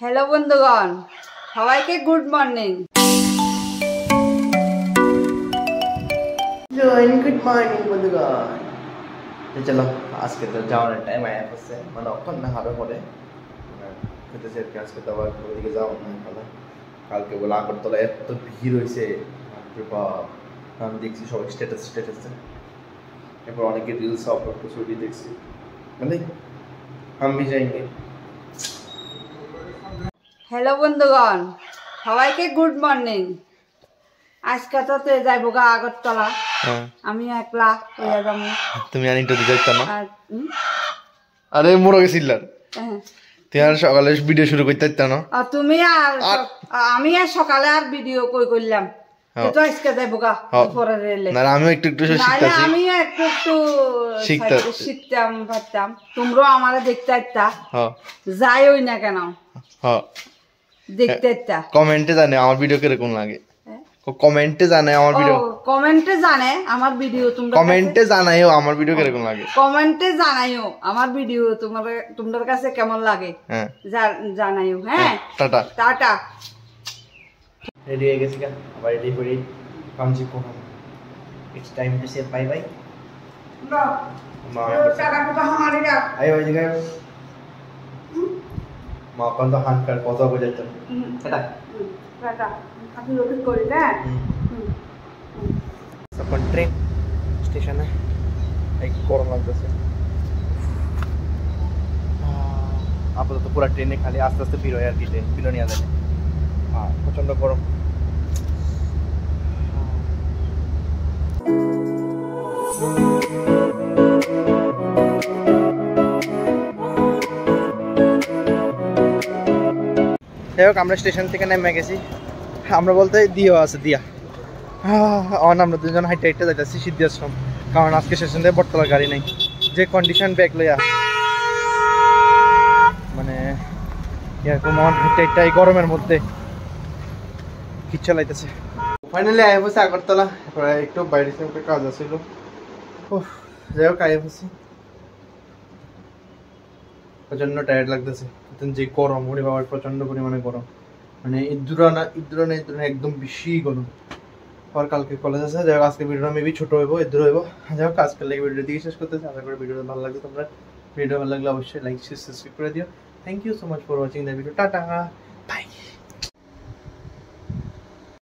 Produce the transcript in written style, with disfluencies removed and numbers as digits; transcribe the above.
Hello বন্ধুগণ, সবাইকে good morning. Good morning বন্ধুগণ। চলো আজকে তো যাওয়ার টাইম আয়া পড়ছে, মানে অক্ষণ না আরো পরে খেতে চাই আজকে তো আবার ওইদিকে যাও না ভালো। কালকে বলে আগরতলা এত ভিড় হয়েছে, আমি দেখছি সবাই স্ট্যাটাসে, এরপর অনেকে রিলস আপলোড করছে, ছবি দেখছি, মানে আমি যাইনি। হ্যালো বন্ধুগণ, সবাইকে গুড মর্নিং। আজকে তো যাইবো গা আগরতলা, আমি একলা হইয়া যাবো। তুমি আর ইন্টারভিউ যাইতা না? আর আরে মোরা গেছিলাম, তুই আর সকালে ভিডিও শুরু করতে পারতা না? তুমি আর আমি আর সকালে আর ভিডিও কই করলাম, তো আজকে যাইবো গা পরে রেলে। না আমিও একটু শিখতাছি, আমিও একটু শিখতাম পারতাম, তোমরাও আমারে দেখতে পারতা। যাই হই না কেন দেখতে পারতা। কমেন্টে জানে আমার ভিডিও কিরকম লাগে, কমেন্টে জানে আমার ভিডিও, কমেন্টে জানে আমার ভিডিও, তোমরা কমেন্টে জানাইও আমার ভিডিও কিরকম লাগে, কমেন্টে জানাইও আমার ভিডিও তোমাদের কাছে কেমন লাগে, হ্যাঁ জানাইও। হ্যাঁ, টাটা টাটা। রেডি হয়ে গেছি গা, আবার রেডি করে কামজি কোনা। It's time to say bye bye. না টাকা তো আমারে দাও। আয় ওই দিকে মা কোন তো হাত কার কথা বলে যেত। Tata tata. আপনি রোড করে দেন। এখন ট্রেন স্টেশনে এক গরম লাগতেছে, আপাতত পুরো ট্রেনে খালি আস্তে আস্তে ভিড় হয় আর কি, ট্রেন বিলোনিয়া যায়, প্রচন্ড গরম। যাই হোক, আমরা স্টেশন থেকে নেমে গেছি, আমরা বলতে দিও আছে দিয়া, আমরা দুজন হাইটে হাইটে যাইতেছি সিদ্ধাশ্রম, কারণ আজকে স্টেশন থেকে বটতলার গাড়ি নাই। যে কন্ডিশন ব্যাগ লইয়া, মানে এরকম হাইটে হাইটে এই গরমের মধ্যে কিচ্ছা লাইতেছে। ফাইনালি আয় বসে আগরতলা, একটু বাইরে একটা কাজ আছিল, যাই হোক আয় বসে, প্রচন্ড টায়ার্ড লাগতেছে। যে গরম, ওরে বাবা প্রচন্ড পরিমাণে গরম, মানে ইদুরা না একদম বেশি গরম। আর কালকে কলেজ আছে, যাই হোক আজকে ভিডিওটা মেবি ছোট হইব, এদুর হইব। যাই হোক আজকে লাগে ভিডিও দিয়ে শেষ করতেছি। আশা করি ভিডিওটা ভালো লাগবে তোমরা। ভিডিও ভালো লাগলে অবশ্যই লাইক শেয়ার সাবস্ক্রাইব করে দিও। Thank you so much for watching the video. Tata.